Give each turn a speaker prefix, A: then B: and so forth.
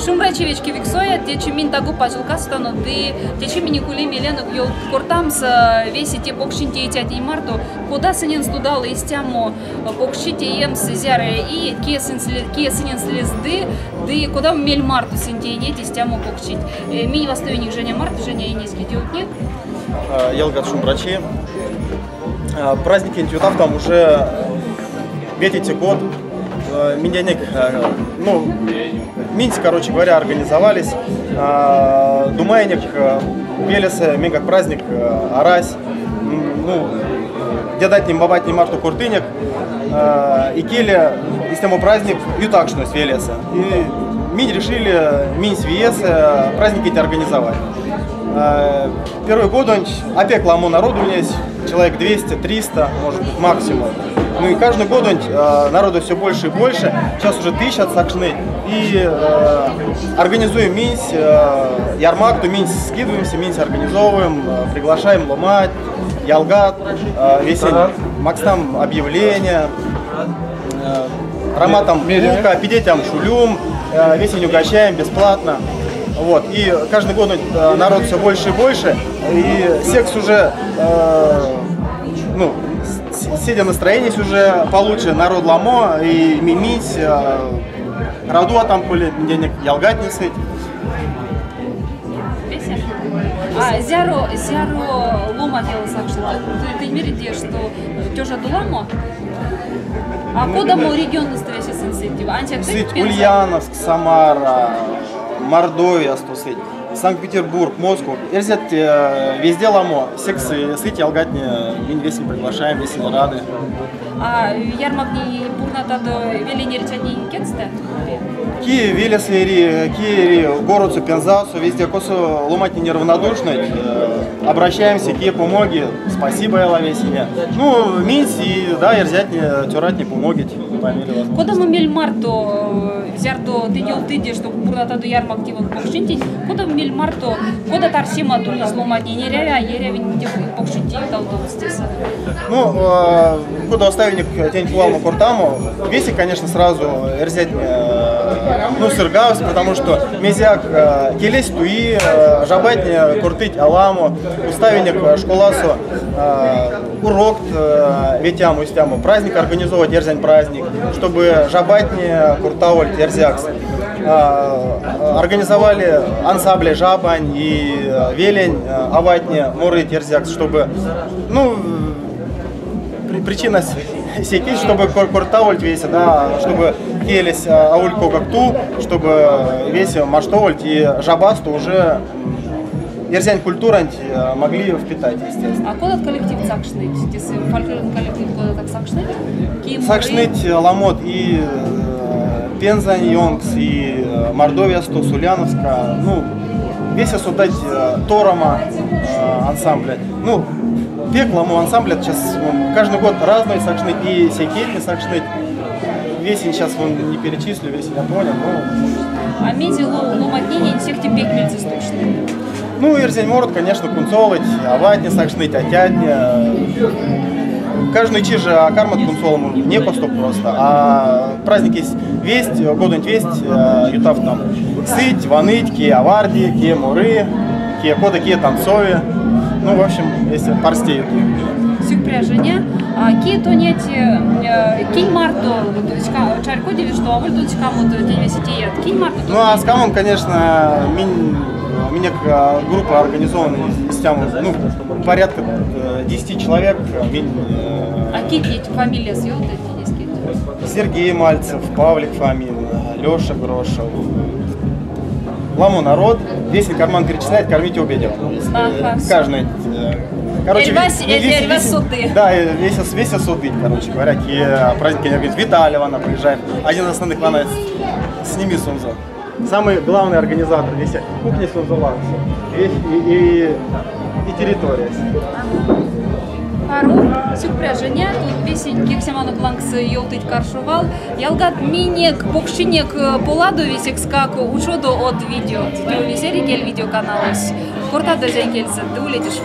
A: Шумрачевички виксоя, течи мин тагу пачулкастану, течи миникули миленок йол кортамс веси те бокшинте и тяти марту, куда сынен студал из тяму бокшите емс зяре и kie сынен слезды, да куда мель марту сынте едете из тяму бокшить. Мини востойник Женя Март, Женя Енейский делтник.
B: Елгат Шумрачи. Праздники Интютав там уже ветите год. Минденек, ну, Минск, короче говоря, организовались. Думайник, Велеса, Мингак праздник, Арась, ну, дедать ним бабать ним Марту Куртынек, и Келе, и с тему праздник, Ютакшну с Велеса. И Минь решили, Минь с Виеса праздники эти организовать. Первый год он опек ламу народу у меня есть, человек 200-300, может быть, максимум. Ну и каждый год народу все больше и больше, сейчас уже 1000 от Сакшны. И организуем Минсь, Ярмакту, Минсь скидываемся, Минсь организовываем, приглашаем ломать, Ялгат, весенний, Макстам объявления, Роматам Лука, Пидетям Шулюм, весенний угощаем бесплатно. Вот. И каждый год народ все больше и больше, и секс уже, ну, сидя настроение уже получше, народ ламо и мимись, раду там были денег ялгать не сыть.
A: Зяро лома делал сакшно. Ты мерите, что тёжа дуламо? А куда мы регион настоящий сенситив?
B: Сыть Ульяновск, Самара, Мордовия, стусыть. Санкт-Петербург, Москву. Ерзет везде ламо. Сексы сыть ялгатни, мин весен приглашаем, весен рады.
A: А ярмакни бурнатадо велени речани кетсте?
B: Ки велесери, ки городцу Пензасу, везде косу ломать неравнодушный. Обращаемся, ки помоги. Спасибо, Элла весене. Ну, минсь и да, ерзятни, тюратни помогит.
A: Куда мы мельмарто взярто ты дел ты что бурнатадо ярмакти вот покшинти? Куда мы мельмарто, куда тарсима то не сломать не ревя, еревин где покшинти толдовстеса?
B: Ну, куда оставник тень плавну куртаму, веси, конечно, сразу ерзять, ну, сыргаус, потому что мезяк келесь туи, жабать куртыть аламу, уставник школасу, урок ветяму и стяму, праздник организовать, ерзянь праздник, чтобы жабать куртауль ерзякс. Организовали ансамбли жабань и велень аватне моры ерзякс, чтобы, ну, причина секить, чтобы куртауль весь, да, чтобы келись аулько как ту, чтобы весь маштовольт и жабасту уже ерзянь культурант могли впитать, естественно.
A: А куда коллектив сакшныть? Фольклорный коллектив куда так сакшныть?
B: Сакшныть ламот и Пензань, Йонкс, и Мордовия, Стус, Ульяновска, ну, весь осудать Торома ансамбля. Ну, пеклому ансамбля сейчас каждый год разные сакшныть, и секетни сакшныть. Весень сейчас не перечислю, весень я понял, но...
A: А меди ломатнини всех тебе пекмельцы стушные?
B: Ну, ерзень морот, конечно, кунцолыть, аватни сакшныть, атятни. Каждый чиж акармат кунцолом не поступ просто, а праздник есть весть, годонь весть, ютав там сыть, ваныть, ки аварди, ки муры, ки кода, ки танцови. Ну, в общем, если парстеют.
A: Сюрпряжение. Ки то нет, кинь марту, чарку деви, что а вольту чкаму то день весетеет. Кинь марту.
B: Ну, а с камом, конечно, у меня группа организована из тем, ну, порядка 10 человек.
A: А какие фамилии съел?
B: Сергей Мальцев, Павлик Фомин, Леша Грошев. Ламу народ, весь карман перечисляет, кормите обедел. Каждый. Короче,
A: да,
B: весь суды, короче говоря, праздники, говорит, Виталий она приезжает, один из основных вана сними Сунза. Самый главный организатор здесь кухня Сунзаланса и территория.
A: Пару сюрпряжение, тут весень кексяману кланкс елтыть каршувал, ялгат минек, покшинек поладу весек скаку учоду от видео. Тюли серии видеоканалус. Корта дозя кельса, ты улетишь.